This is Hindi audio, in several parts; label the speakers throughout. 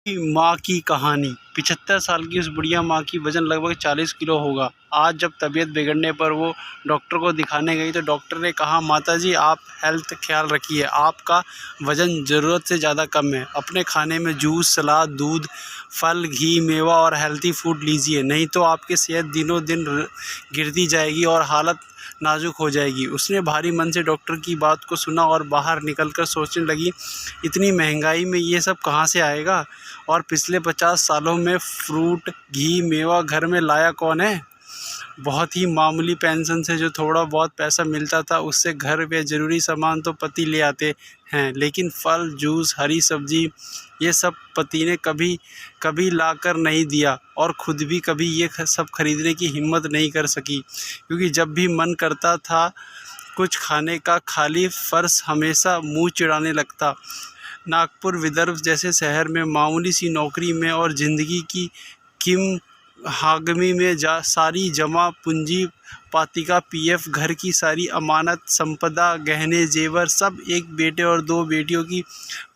Speaker 1: माँ की कहानी। 75 साल की उस बुढ़िया माँ की वजन लगभग 40 किलो होगा। आज जब तबीयत बिगड़ने पर वो डॉक्टर को दिखाने गई तो डॉक्टर ने कहा, माताजी आप हेल्थ ख्याल रखिए, आपका वजन ज़रूरत से ज़्यादा कम है। अपने खाने में जूस, सलाद, दूध, फल, घी, मेवा और हेल्थी फूड लीजिए, नहीं तो आपकी सेहत दिनों दिन गिरती जाएगी और हालत नाजुक हो जाएगी। उसने भारी मन से डॉक्टर की बात को सुना और बाहर निकलकर सोचने लगी, इतनी महंगाई में ये सब कहाँ से आएगा और पिछले 50 सालों में फ्रूट, घी, मेवा घर में लाया कौन है। बहुत ही मामूली पेंशन से जो थोड़ा बहुत पैसा मिलता था उससे घर में ज़रूरी सामान तो पति ले आते हैं, लेकिन फल, जूस, हरी सब्जी ये सब पति ने कभी कभी ला कर नहीं दिया और ख़ुद भी कभी ये सब खरीदने की हिम्मत नहीं कर सकी, क्योंकि जब भी मन करता था कुछ खाने का खाली फर्श हमेशा मुंह चिढ़ाने लगता। नागपुर विदर्भ जैसे शहर में मामूली सी नौकरी में और ज़िंदगी की किम हागमी में सारी जमा पूंजी, पातिका, पीएफ, घर की सारी अमानत संपदा, गहने जेवर सब एक बेटे और 2 बेटियों की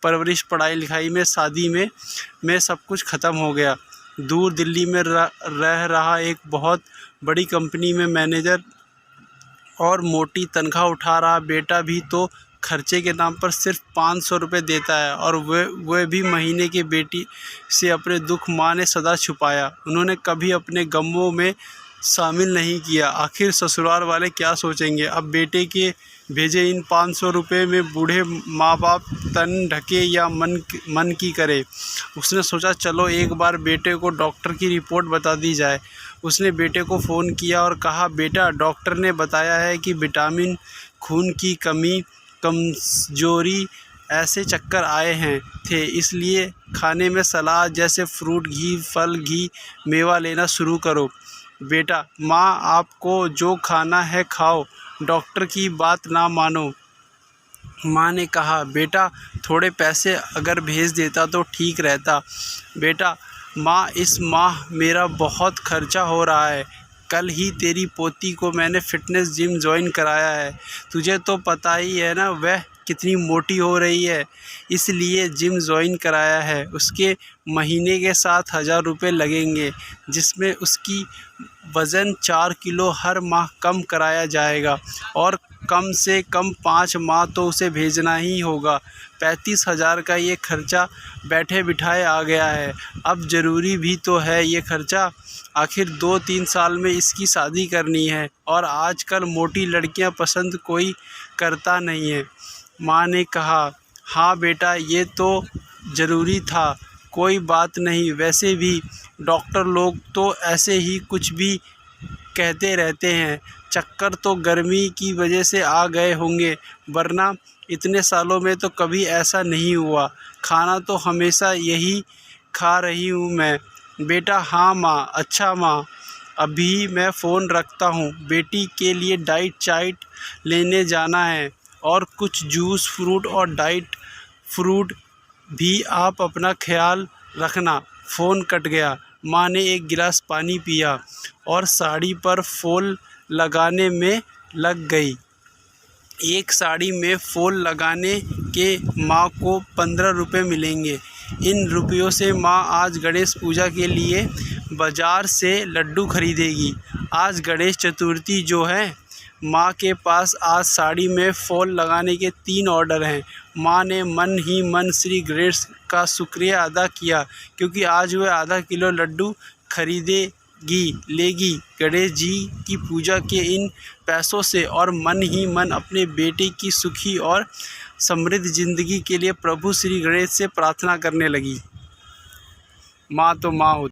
Speaker 1: परवरिश, पढ़ाई लिखाई में, शादी में सब कुछ ख़त्म हो गया। दूर दिल्ली में रह रहा एक बहुत बड़ी कंपनी में मैनेजर और मोटी तनख्वाह उठा रहा बेटा भी तो खर्चे के नाम पर सिर्फ 500 रुपये देता है, और वह भी महीने के। बेटी से अपने दुख माँ ने सदा छुपाया, उन्होंने कभी अपने गमों में शामिल नहीं किया। आखिर ससुराल वाले क्या सोचेंगे। अब बेटे के भेजे इन 500 रुपये में बूढ़े माँ बाप तन ढके या मन की करे। उसने सोचा चलो एक बार बेटे को डॉक्टर की रिपोर्ट बता दी जाए। उसने बेटे को फ़ोन किया और कहा, बेटा डॉक्टर ने बताया है कि विटामिन, खून की कमी, कमजोरी ऐसे चक्कर आए हैं थे, इसलिए खाने में सलाद जैसे फ्रूट, घी, फल, घी, मेवा लेना शुरू करो। बेटा माँ आपको जो खाना है खाओ, डॉक्टर की बात ना मानो। माँ ने कहा, बेटा थोड़े पैसे अगर भेज देता तो ठीक रहता। बेटा माँ इस माह मेरा बहुत खर्चा हो रहा है, कल ही तेरी पोती को मैंने फ़िटनेस जिम ज्वाइन कराया है, तुझे तो पता ही है ना वह कितनी मोटी हो रही है, इसलिए जिम ज्वाइन कराया है। उसके महीने के 7,000 रुपये लगेंगे, जिसमें उसकी वज़न 4 किलो हर माह कम कराया जाएगा और कम से कम 5 माह तो उसे भेजना ही होगा। 35,000 का ये खर्चा बैठे बिठाए आ गया है। अब ज़रूरी भी तो है ये खर्चा, आखिर 2-3 साल में इसकी शादी करनी है और आजकल मोटी लड़कियां पसंद कोई करता नहीं है। माँ ने कहा, हाँ बेटा ये तो ज़रूरी था, कोई बात नहीं। वैसे भी डॉक्टर लोग तो ऐसे ही कुछ भी कहते रहते हैं, चक्कर तो गर्मी की वजह से आ गए होंगे, वरना इतने सालों में तो कभी ऐसा नहीं हुआ। खाना तो हमेशा यही खा रही हूँ मैं। बेटा हाँ माँ, अच्छा माँ, अभी मैं फ़ोन रखता हूँ, बेटी के लिए डाइट चार्ट लेने जाना है और कुछ जूस, फ्रूट और डाइट फ्रूट भी आप अपना ख्याल रखना। फ़ोन कट गया। माँ ने एक गिलास पानी पिया और साड़ी पर फॉल लगाने में लग गई। एक साड़ी में फॉल लगाने के माँ को 15 रुपये मिलेंगे। इन रुपयों से माँ आज गणेश पूजा के लिए बाज़ार से लड्डू खरीदेगी। आज गणेश चतुर्थी जो है, माँ के पास आज साड़ी में फॉल लगाने के 3 ऑर्डर हैं। माँ ने मन ही मन श्री गणेश का शुक्रिया अदा किया, क्योंकि आज वह आधा किलो लड्डू लेगी गणेश जी की पूजा के इन पैसों से, और मन ही मन अपने बेटे की सुखी और समृद्ध ज़िंदगी के लिए प्रभु श्री गणेश से प्रार्थना करने लगी। माँ तो माँ होती